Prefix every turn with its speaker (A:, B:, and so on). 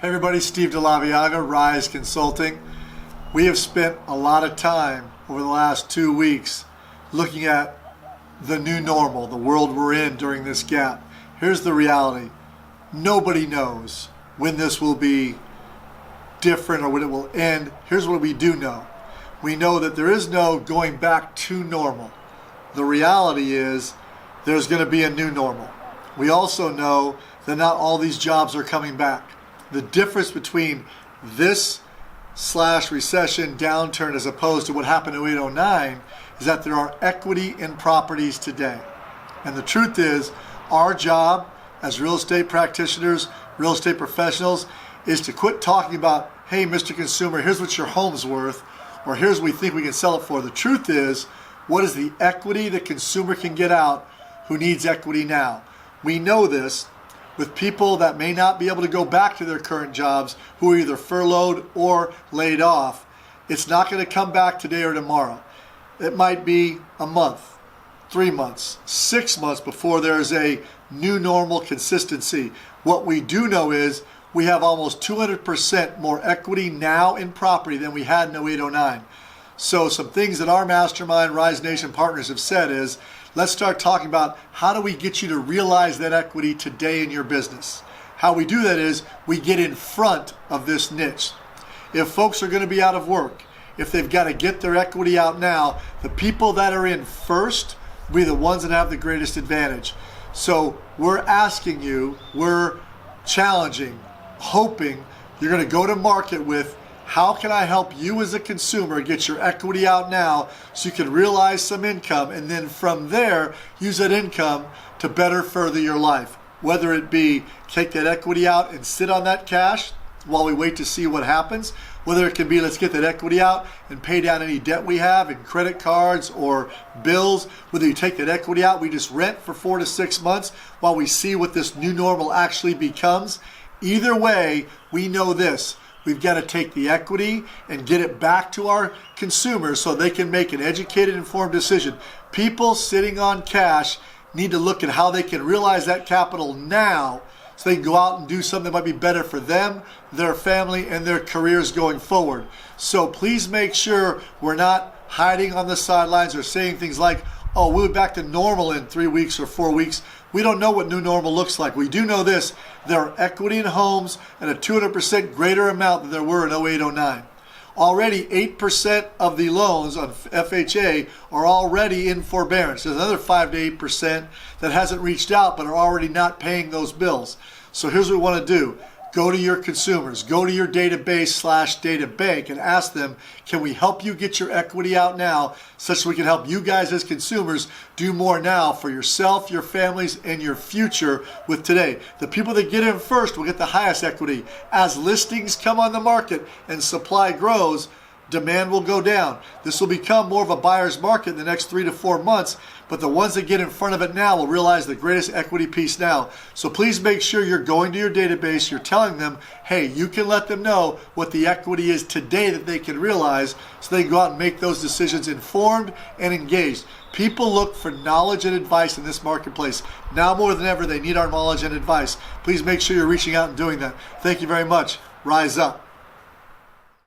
A: Hey everybody, Steve DeLaviaga, Rise Consulting. We have spent a lot of time over the last 2 weeks looking at the new normal, the world we're in during this gap. Here's the reality. Nobody knows when this will be different or when it will end. Here's what we do know. We know that there is no going back to normal. The reality is there's going to be a new normal. We also know that not all these jobs are coming back. The difference between this recession downturn as opposed to what happened in 0809 is that there are equity in properties today. And the truth is, our job as real estate practitioners, real estate professionals, is to quit talking about, hey, Mr. Consumer, here's what your home's worth, or here's what we think we can sell it for. The truth is, what is the equity the consumer can get out who needs equity now? We know this with people that may not be able to go back to their current jobs, who are either furloughed or laid off. It's not going to come back today or tomorrow. It might be a month, 3 months, 6 months before there's a new normal consistency. What we do know is we have almost 200% more equity now in property than we had in 0809. So some things that our mastermind Rise Nation partners have said is, let's start talking about how do we get you to realize that equity today in your business. How we do that is we get in front of this niche. If folks are going to be out of work, if they've got to get their equity out now, the people that are in first will be the ones that have the greatest advantage. So we're asking you, we're challenging, hoping you're going to go to market with, how can I help you as a consumer get your equity out now so you can realize some income, and then from there use that income to better further your life? Whether it be take that equity out and sit on that cash while we wait to see what happens, whether it can be let's get that equity out and pay down any debt we have in credit cards or bills, whether you take that equity out, we just rent for 4 to 6 months while we see what this new normal actually becomes. Either way, we know this. We've got to take the equity and get it back to our consumers so they can make an educated, informed decision. People sitting on cash need to look at how they can realize that capital now so they can go out and do something that might be better for them, their family, and their careers going forward. So please make sure we're not hiding on the sidelines or saying things like, oh, we'll be back to normal in 3 weeks or 4 weeks. We don't know what new normal looks like. We do know this. There are equity in homes at a 200% greater amount than there were in 0809. Already 8% of the loans on FHA are already in forbearance. There's another 5 to 8% that hasn't reached out but are already not paying those bills. So here's what we want to do. Go to your consumers, go to your database/data bank and ask them, can we help you get your equity out now such that we can help you guys as consumers do more now for yourself, your families, and your future with today. The people that get in first will get the highest equity. As listings come on the market and supply grows, demand will go down. This will become more of a buyer's market in the next 3 to 4 months, but the ones that get in front of it now will realize the greatest equity piece now. So please make sure you're going to your database, you're telling them, hey, you can let them know what the equity is today that they can realize so they can go out and make those decisions informed and engaged. People look for knowledge and advice in this marketplace. Now more than ever, they need our knowledge and advice. Please make sure you're reaching out and doing that. Thank you very much. Rise up.